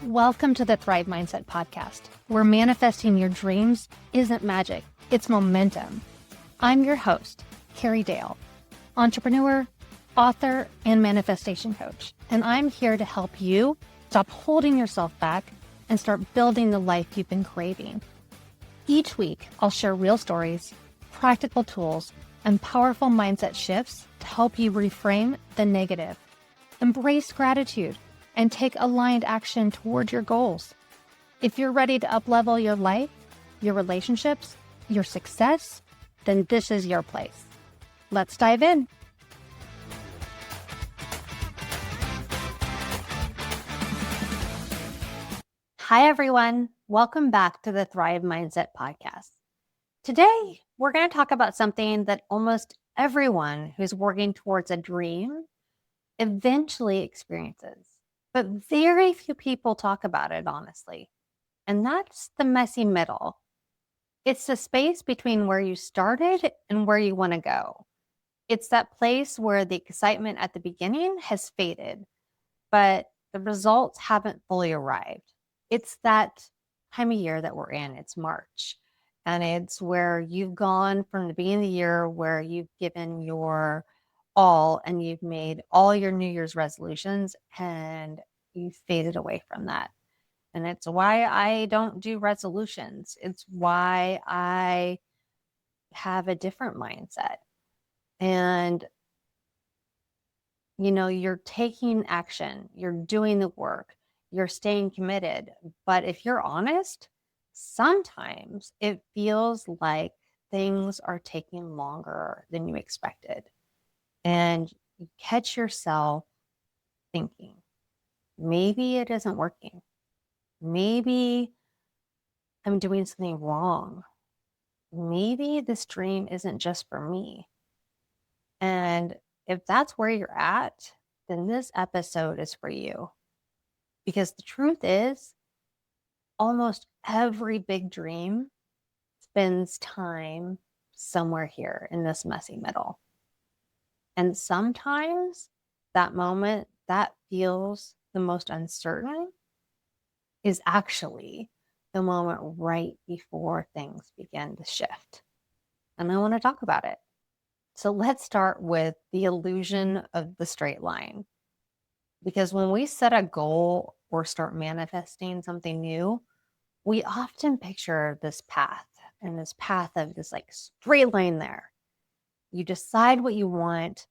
Welcome to the Thrive Mindset Podcast, where manifesting your dreams isn't magic, it's momentum. I'm your host, Carrie Dahle, entrepreneur, author, and manifestation coach, and I'm here to help you stop holding yourself back and start building the life you've been craving. Each week, I'll share real stories, practical tools, and powerful mindset shifts to help you reframe the negative, embrace gratitude, and take aligned action toward your goals. If you're ready to up-level your life, your relationships, your success, then this is your place. Let's dive in. Hi, everyone. Welcome back to the Thrive Mindset Podcast. Today, we're going to talk about something that almost everyone who's working towards a dream eventually experiences. But very few people talk about it, honestly. And that's the messy middle. It's the space between where you started and where you want to go. It's that place where the excitement at the beginning has faded, but the results haven't fully arrived. It's that time of year that we're in. It's March. And it's where you've gone from the beginning of the year where you've given your all and you've made all your New Year's resolutions and you faded away from that. And it's why I don't do resolutions. It's why I have a different mindset. And, you're taking action, you're doing the work, you're staying committed. But if you're honest, sometimes it feels like things are taking longer than you expected. And you catch yourself thinking, maybe it isn't working. Maybe I'm doing something wrong. Maybe this dream isn't just for me. And if that's where you're at, then this episode is for you. Because the truth is, almost every big dream spends time somewhere here in this messy middle. And sometimes that moment that feels the most uncertain is actually the moment right before things begin to shift. And I want to talk about it. So let's start with the illusion of the straight line. Because when we set a goal or start manifesting something new, we often picture this path and this path of this like straight line there. You decide what you want,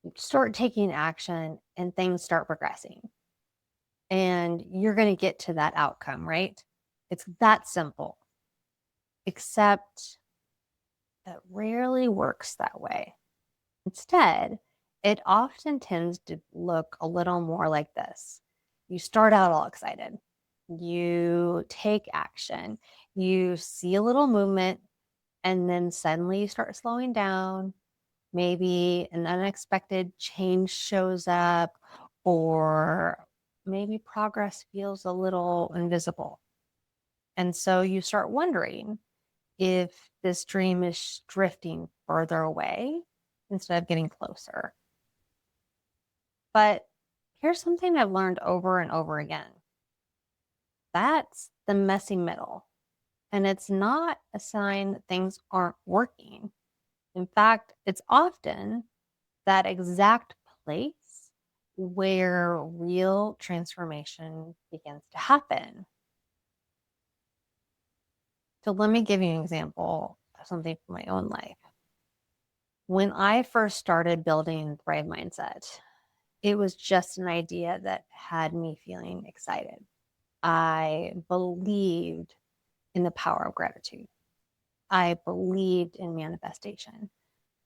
you start taking action, and things start progressing. And you're going to get to that outcome, right? It's that simple. Except that rarely works that way. Instead, it often tends to look a little more like this. You start out all excited. You take action. You see a little movement, and then suddenly you start slowing down. Maybe an unexpected change shows up, or maybe progress feels a little invisible. And so you start wondering if this dream is drifting further away instead of getting closer. But here's something I've learned over and over again. That's the messy middle. And it's not a sign that things aren't working. In fact, it's often that exact place where real transformation begins to happen. So let me give you an example of something from my own life. When I first started building Thrive Mindset, it was just an idea that had me feeling excited. I believed in the power of gratitude. I believed in manifestation.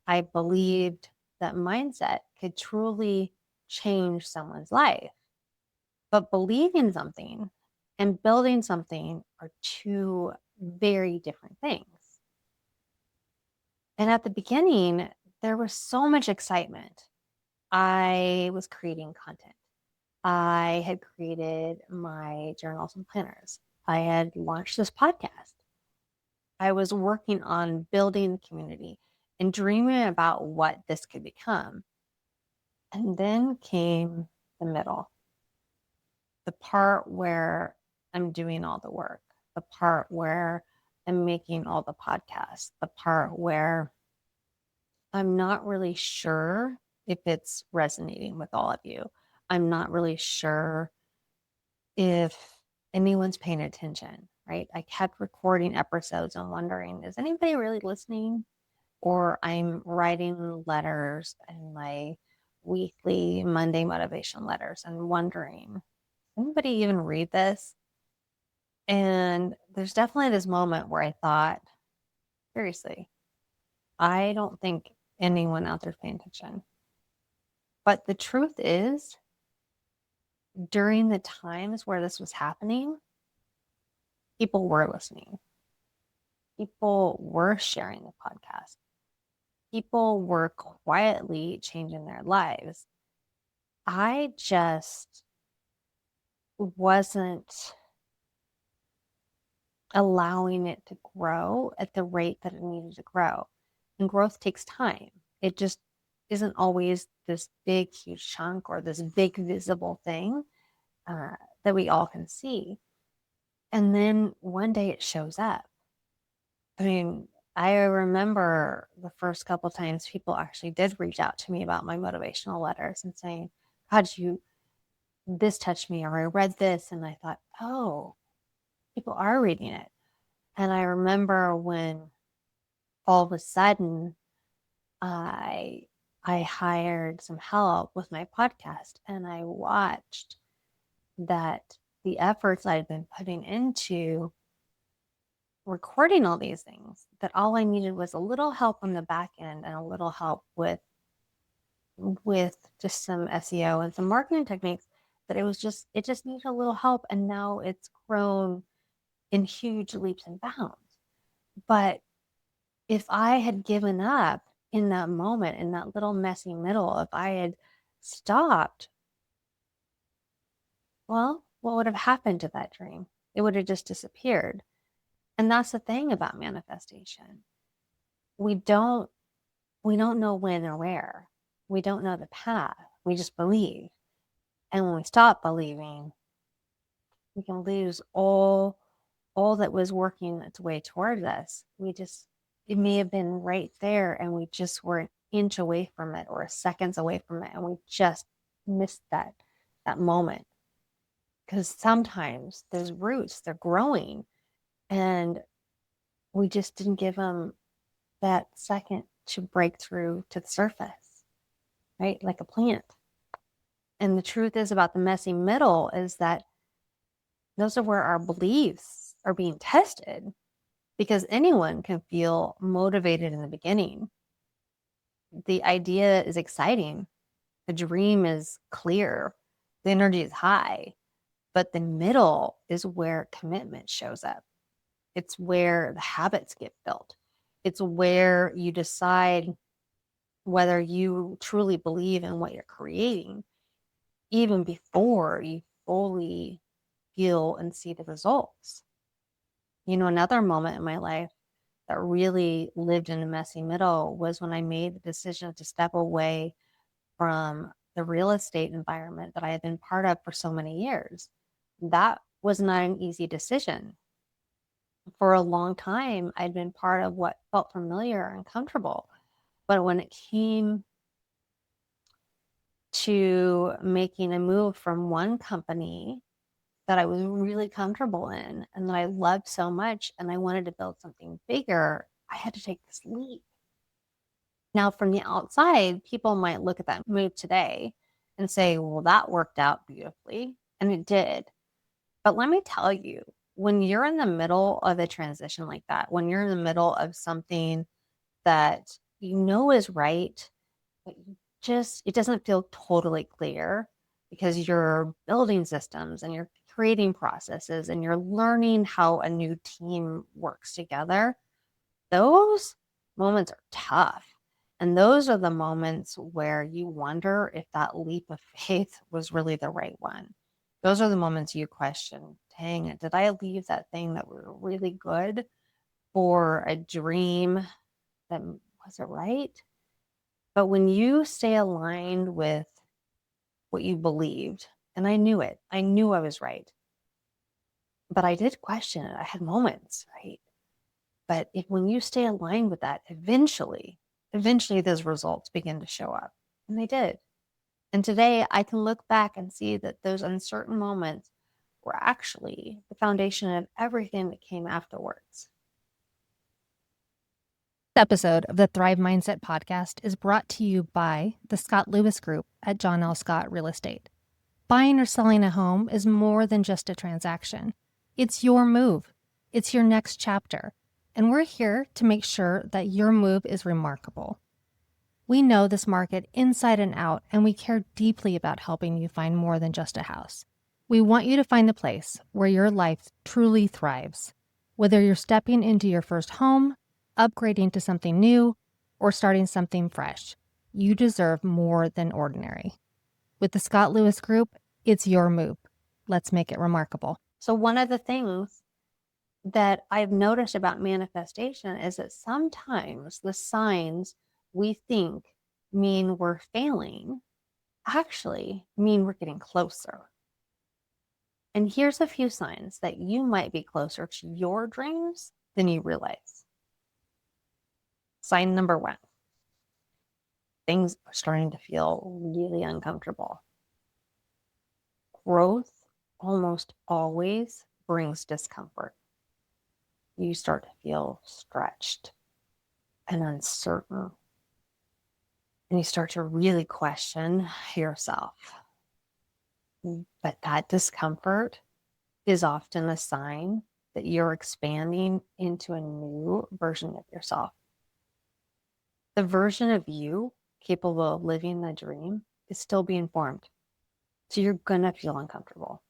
I believed that mindset could truly change someone's life. But believing something and building something are two very different things. And at the beginning, there was so much excitement. I was creating content. I had created my journals and planners. I had launched this podcast. I was working on building the community and dreaming about what this could become. And then came the middle, the part where I'm doing all the work, the part where I'm making all the podcasts, the part where I'm not really sure if it's resonating with all of you. I'm not really sure if anyone's paying attention, right? I kept recording episodes and wondering, is anybody really listening? Or I'm writing letters and my weekly Monday motivation letters and wondering, anybody even read this? And there's definitely this moment where I thought, seriously, I don't think anyone out there's paying attention. But the truth is, during the times where this was happening, people were listening. People were sharing the podcast. People were quietly changing their lives. I just wasn't allowing it to grow at the rate that it needed to grow. And growth takes time. It just isn't always this big, huge chunk or this big, visible thing that we all can see. And then one day it shows up. I mean, I remember the first couple times people actually did reach out to me about my motivational letters and saying, God, this touched me, or I read this and I thought, oh, people are reading it. And I remember when all of a sudden I hired some help with my podcast and I watched that the efforts I'd been putting into recording all these things, that all I needed was a little help on the back end and a little help with just some SEO and some marketing techniques, that it just needed a little help, and now it's grown in huge leaps and bounds. But if I had given up in that moment, in that little messy middle, if I had stopped, well, what would have happened to that dream? It would have just disappeared. And that's the thing about manifestation. We don't know when or where. We don't know the path. We just believe. And when we stop believing, we can lose all that was working its way towards us. It may have been right there and we just were an inch away from it or seconds away from it, and we just missed that moment. Because sometimes those roots, they're growing and we just didn't give them that second to break through to the surface, right? Like a plant. And the truth is about the messy middle is that those are where our beliefs are being tested, because anyone can feel motivated in the beginning. The idea is exciting. The dream is clear. The energy is high. But the middle is where commitment shows up. It's where the habits get built. It's where you decide whether you truly believe in what you're creating, even before you fully feel and see the results. Another moment in my life that really lived in a messy middle was when I made the decision to step away from the real estate environment that I had been part of for so many years. That was not an easy decision. For a long time, I'd been part of what felt familiar and comfortable. But when it came to making a move from one company that I was really comfortable in and that I loved so much, and I wanted to build something bigger, I had to take this leap. Now, from the outside, people might look at that move today and say, well, that worked out beautifully. And it did. But let me tell you, when you're in the middle of a transition like that, when you're in the middle of something that you know is right, but it doesn't feel totally clear, because you're building systems and you're creating processes and you're learning how a new team works together, those moments are tough. And those are the moments where you wonder if that leap of faith was really the right one. Those are the moments you question, dang it, did I leave that thing that were really good for a dream that wasn't right? But when you stay aligned with what you believed, and I knew it, I knew I was right, but I did question it. I had moments, right? But when you stay aligned with that, eventually those results begin to show up. And they did. And today I can look back and see that those uncertain moments were actually the foundation of everything that came afterwards. This episode of the Thrive Mindset podcast is brought to you by the Scott Lewis Group at John L. Scott Real Estate. Buying or selling a home is more than just a transaction. It's your move. It's your next chapter. And we're here to make sure that your move is remarkable. We know this market inside and out, and we care deeply about helping you find more than just a house. We want you to find the place where your life truly thrives. Whether you're stepping into your first home, upgrading to something new, or starting something fresh, you deserve more than ordinary. With the Scott Lewis Group, it's your move. Let's make it remarkable. So one of the things that I've noticed about manifestation is that sometimes the signs we think mean we're failing actually mean we're getting closer. And here's a few signs that you might be closer to your dreams than you realize. Sign number 1. Things are starting to feel really uncomfortable. Growth almost always brings discomfort. You start to feel stretched and uncertain. And you start to really question yourself. But that discomfort is often a sign that you're expanding into a new version of yourself. The version of you capable of living the dream is still being formed. So you're going to feel uncomfortable.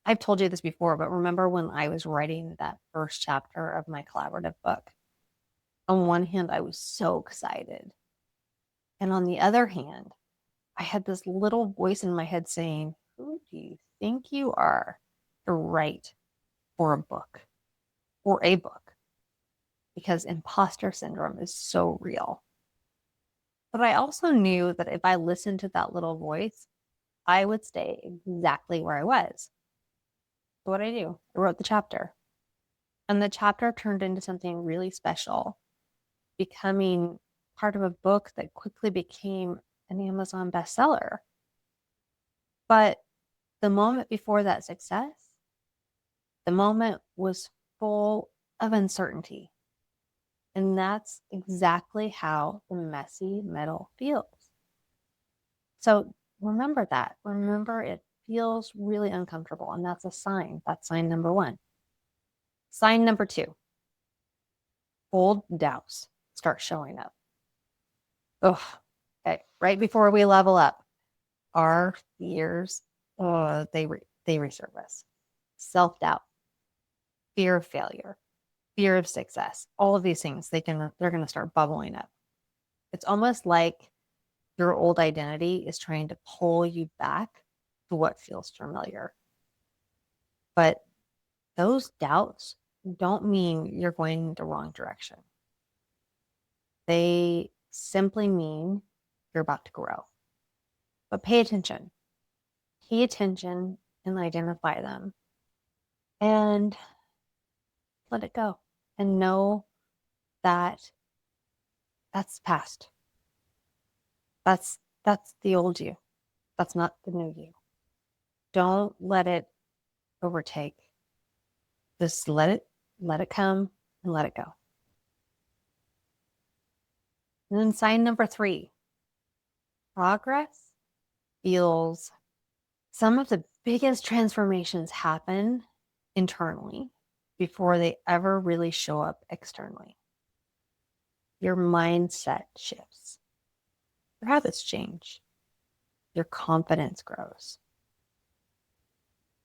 I've told you this before, but remember when I was writing that first chapter of my collaborative book? On one hand, I was so excited. And on the other hand, I had this little voice in my head saying, who do you think you are to write for a book? Because imposter syndrome is so real. But I also knew that if I listened to that little voice, I would stay exactly where I was. So what did I do? I wrote the chapter. And the chapter turned into something really special, becoming part of a book that quickly became an Amazon bestseller. But the moment before that success, the moment was full of uncertainty. And that's exactly how the messy middle feels. So remember that. Remember, it feels really uncomfortable. And that's a sign. That's sign number 1. Sign number 2. Old doubts start showing up. Oh, okay. Right before we level up, our fears, they resurface. Self-doubt, fear of failure, fear of success, all of these things, they're going to start bubbling up. It's almost like your old identity is trying to pull you back to what feels familiar. But those doubts don't mean you're going the wrong direction. They simply mean you're about to grow. But pay attention. Pay attention and identify them. And let it go. And know that that's past. That's the old you. That's not the new you. Don't let it overtake. Just let it come and let it go. And then sign number 3, progress feels. Some of the biggest transformations happen internally before they ever really show up externally. Your mindset shifts. Your habits change. Your confidence grows.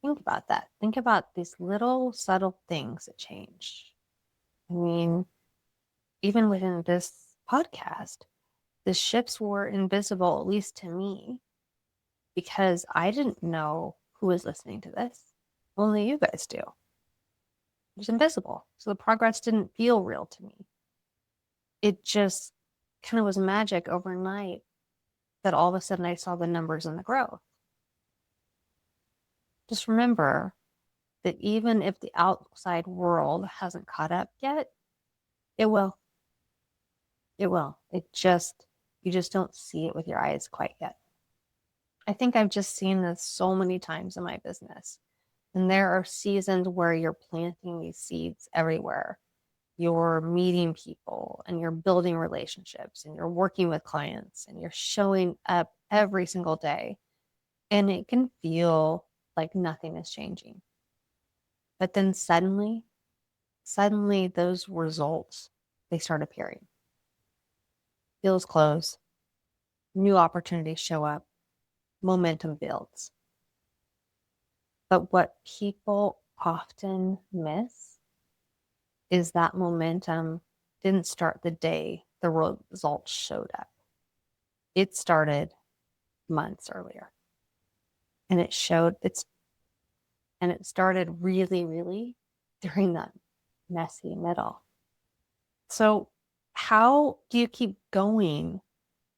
Think about that. Think about these little subtle things that change. I mean, even within this podcast, the shifts were invisible, at least to me, because I didn't know who is listening to this. Only you guys do. It's invisible. So the progress didn't feel real to me. It just kind of was magic overnight that all of a sudden I saw the numbers and the growth. Just remember that even if the outside world hasn't caught up yet, it will. It will. You just don't see it with your eyes quite yet. I think I've just seen this so many times in my business. And there are seasons where you're planting these seeds everywhere. You're meeting people and you're building relationships and you're working with clients and you're showing up every single day. And it can feel like nothing is changing. But then suddenly those results, they start appearing. Deals close, new opportunities show up, momentum builds. But what people often miss is that momentum didn't start the day the results showed up. It started months earlier. And it started really, really during that messy middle. So how do you keep going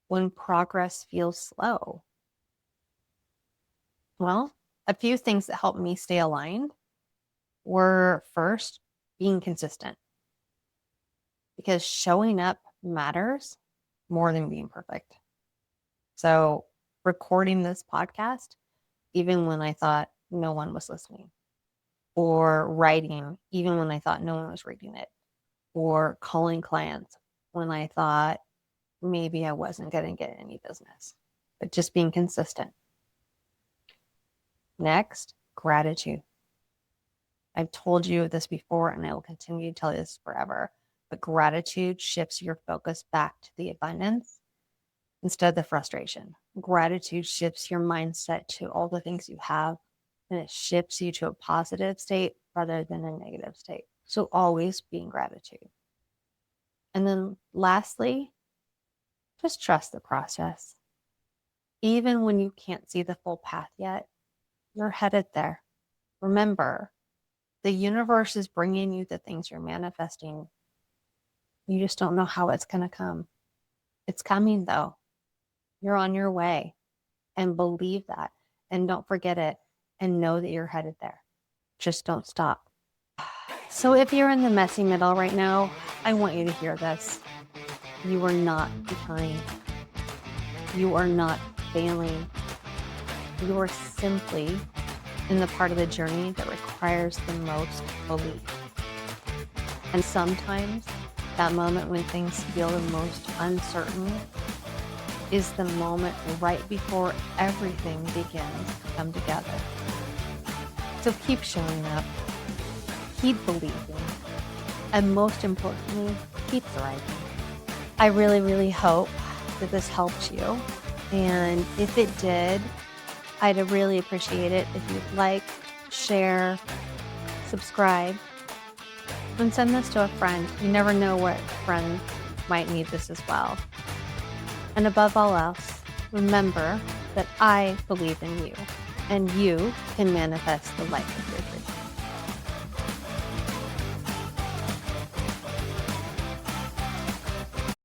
when progress feels slow? Well, a few things that helped me stay aligned were first, being consistent. Because showing up matters more than being perfect. So recording this podcast, even when I thought no one was listening, or writing, even when I thought no one was reading it, or calling clients when I thought maybe I wasn't going to get any business, but just being consistent. Next, gratitude. I've told you this before and I will continue to tell you this forever, but gratitude shifts your focus back to the abundance instead of the frustration. Gratitude shifts your mindset to all the things you have, and it shifts you to a positive state rather than a negative state. So always be in gratitude. And then lastly, just trust the process. Even when you can't see the full path yet, you're headed there. Remember, the universe is bringing you the things you're manifesting. You just don't know how it's going to come. It's coming though. You're on your way, and believe that, and don't forget it, and know that you're headed there. Just don't stop. So if you're in the messy middle right now, I want you to hear this. You are not behind. You are not failing. You are simply in the part of the journey that requires the most belief. And sometimes that moment when things feel the most uncertain is the moment right before everything begins to come together. So keep showing up, keep believing, and most importantly, keep thriving. I really, really hope that this helped you. And if it did, I'd really appreciate it if you'd like, share, subscribe, and send this to a friend. You never know what friend might need this as well. And above all else, remember that I believe in you, and you can manifest the life of your dreams.